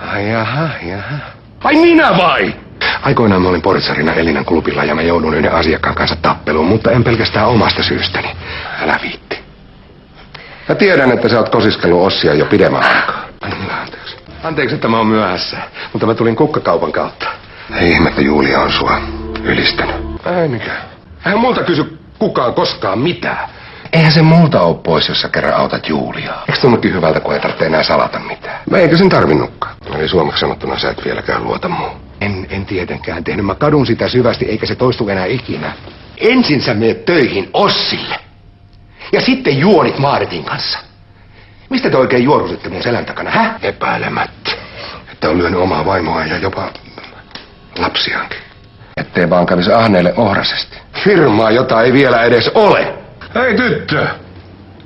Ai jaha. Ai minä vai? Aikoinaan mä olin portsarina Elinan klubilla ja mä joudun yhden asiakkaan kanssa tappeluun, mutta en pelkästään omasta syystäni. Älä viitti. Mä tiedän, että sä oot kosiskellut Ossia jo pidemmän aikaa. Anteeksi, että mä oon myöhässä, mutta mä tulin kukkakaupan kautta. Ei ihmettä, Julia on sua ylistänyt. Ei mikään. Eihän multa kysy kukaan koskaan mitään. Eihän se multa oo pois, jos sä kerran autat Juliaa. Eikö tunnukin hyvältä, kun ei tarvitse enää salata mitään? Eikä sen tarvinnutkaan. Eli suomeksi sanottuna sä et vieläkään luota muu. En tietenkään tehnyt. Mä kadun sitä syvästi, eikä se toistu enää ikinä. Ensin sä meet töihin Ossille. Ja sitten juonit Maaretin kanssa. Mistä te oikein juorusitte mun selän takana, hä? Epäilemättä. Että on lyönyt omaa vaimoa ja jopa lapsiaankin. Ettei vaan kävisi ahneelle ohrasesti. Firmaa, jota ei vielä edes ole. Hei tyttö,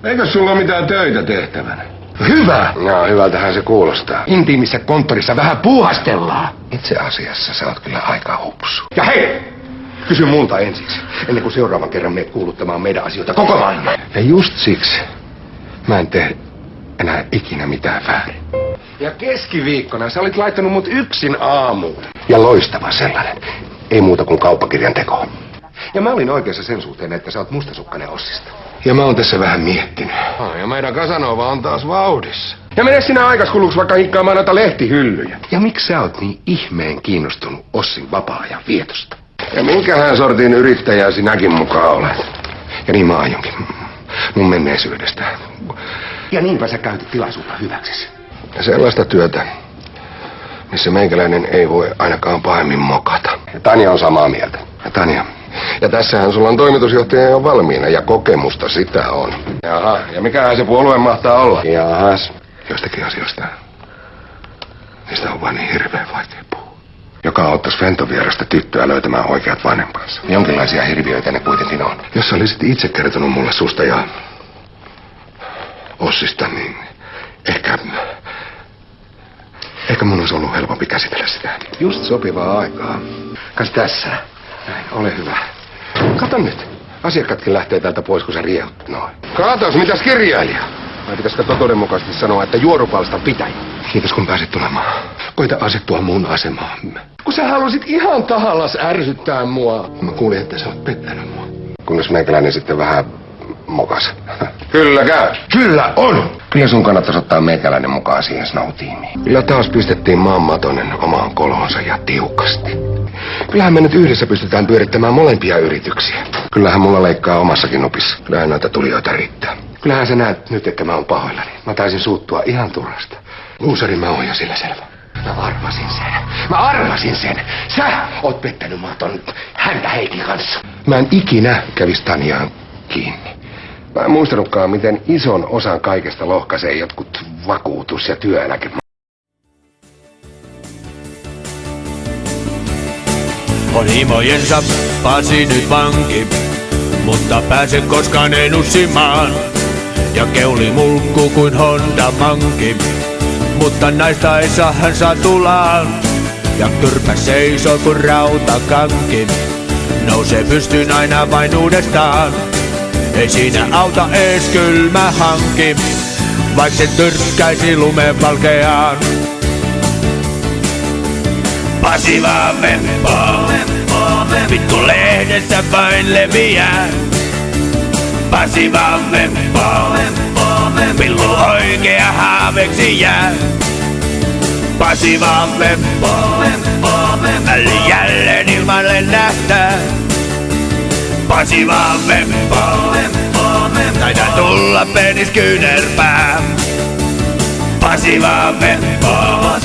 eikö sulla ole mitään töitä tehtävänä? Hyvä! No, hyvältähän se kuulostaa. Intiimissä konttorissa vähän puuhastellaan. Itse asiassa sä oot kyllä aika hupsu. Ja hei! Kysy multa ensiksi, ennen kuin seuraavan kerran meet kuuluttamaan meidän asioita koko maailmaan. Ja just siksi mä en tee enää ikinä mitään väärin. Ja keskiviikkona sä olit laittanut mut yksin aamuun. Ja loistava sellainen. Ei muuta kuin kauppakirjan teko. Ja mä olin oikeassa sen suhteen, että sä oot mustasukkainen Ossista. Ja mä oon tässä vähän miettinyt. Ja meidän Casanova on taas vauhdissa. Ja mene sinä aikas kuluksi vaikka hikkaamaan noita lehtihyllyjä. Ja miksi sä oot niin ihmeen kiinnostunut Ossin vapaa-ajan vietosta? Ja minkähän sortin yrittäjää sinäkin mukaan olet? Ja niin mä aionkin. Mun menneisyydestä. Ja niinpä sä käytit tilaisuutta hyväksesi. Ja sellaista työtä, missä meikäläinen ei voi ainakaan pahemmin mokata. Ja Tanja on samaa mieltä. Ja tässähän sulla on toimitusjohtaja jo valmiina ja kokemusta sitä on. Jaha, ja mikähän se puolue mahtaa olla? Jahas. Jostakin asioista. Niistä on vain niin hirveän vaikea puhua. Joka auttaisi Fenton vierasta tyttöä löytämään oikeat vanhempansa. Jonkinlaisia hirviöitä ne kuitenkin on. Jos sä olisit itse kertonut mulle susta ja Ossista, niin ehkä mun olisi ollut helpompi käsitellä sitä. Just sopivaa aikaa. Kas tässä. Näin, ole hyvä. Kato nyt. Asiakkaatkin lähtee täältä pois, kun sä riehut noin. Katos, mitäs kirjailija? Vai pitäisikö totuudenmukaisesti sanoa, että juorupalstan pitäjä? Kiitos, kun pääsit tulemaan. Koita asettua mun asemaan. Kun sä halusit ihan tahallas ärsyttää mua. Mä kuulin, että sä oot pettänyt mua. Kunnes meikäläinen sitten vähän mokas. Kyllä käy. Kyllä on. Kyllä sun kannattaisi ottaa meikäläinen mukaan siihen Snow-tiimiin. Kyllä taas pistettiin maanmatonen omaan kolonsa ja tiukasti. Kyllähän me nyt yhdessä pystytään pyörittämään molempia yrityksiä. Kyllähän mulla leikkaa omassakin opissa. Kyllähän noita tulijoita riittää. Kyllähän sä näet nyt, että mä oon pahoillani. Mä taisin suuttua ihan turhasta. Luusari mä oon jo sillä selvä. Mä arvasin sen. Sä oot pettänyt mua ton häntä Heikin kanssa. Mä en ikinä kävis Tanjaan kiinni. Mä en muistanutkaan, miten ison osan kaikesta lohkaisee jotkut vakuutus- ja työeläke. On himojensa Pasi nyt vanki, mutta pääse koskaan enussimaan. Ja keuli mulkku kuin Honda manki, mutta naista ei saa hän satulaan. Ja kyrpä seisoo kuin rautakanki, nousee pystyyn aina vain uudestaan. Ei siinä auta ees kylmä hanki, vaik se tyrkkäisi lumen valkeaan. Pasi vaan vempoo, vittu lehdessä vain leviää. Pasi vaan vempoo, pillu oikea haaveksi jää. Pasi vaan vempoo, väli jälleen ilmalle nähtää. Pasi vaan vempoo, taitaa tulla penis kyynärpää. Pasi vaan vempoo,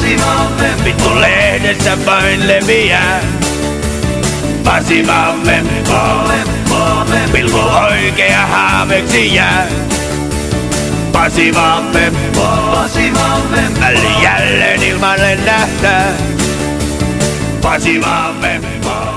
vittu lehdessä vain leviää. Pasi vaan vempoo, pilku oikea haaveksi jää. Pasi vaan vempoo, väli jälleen ilmalle nähtää. Pasi vaan vempoo.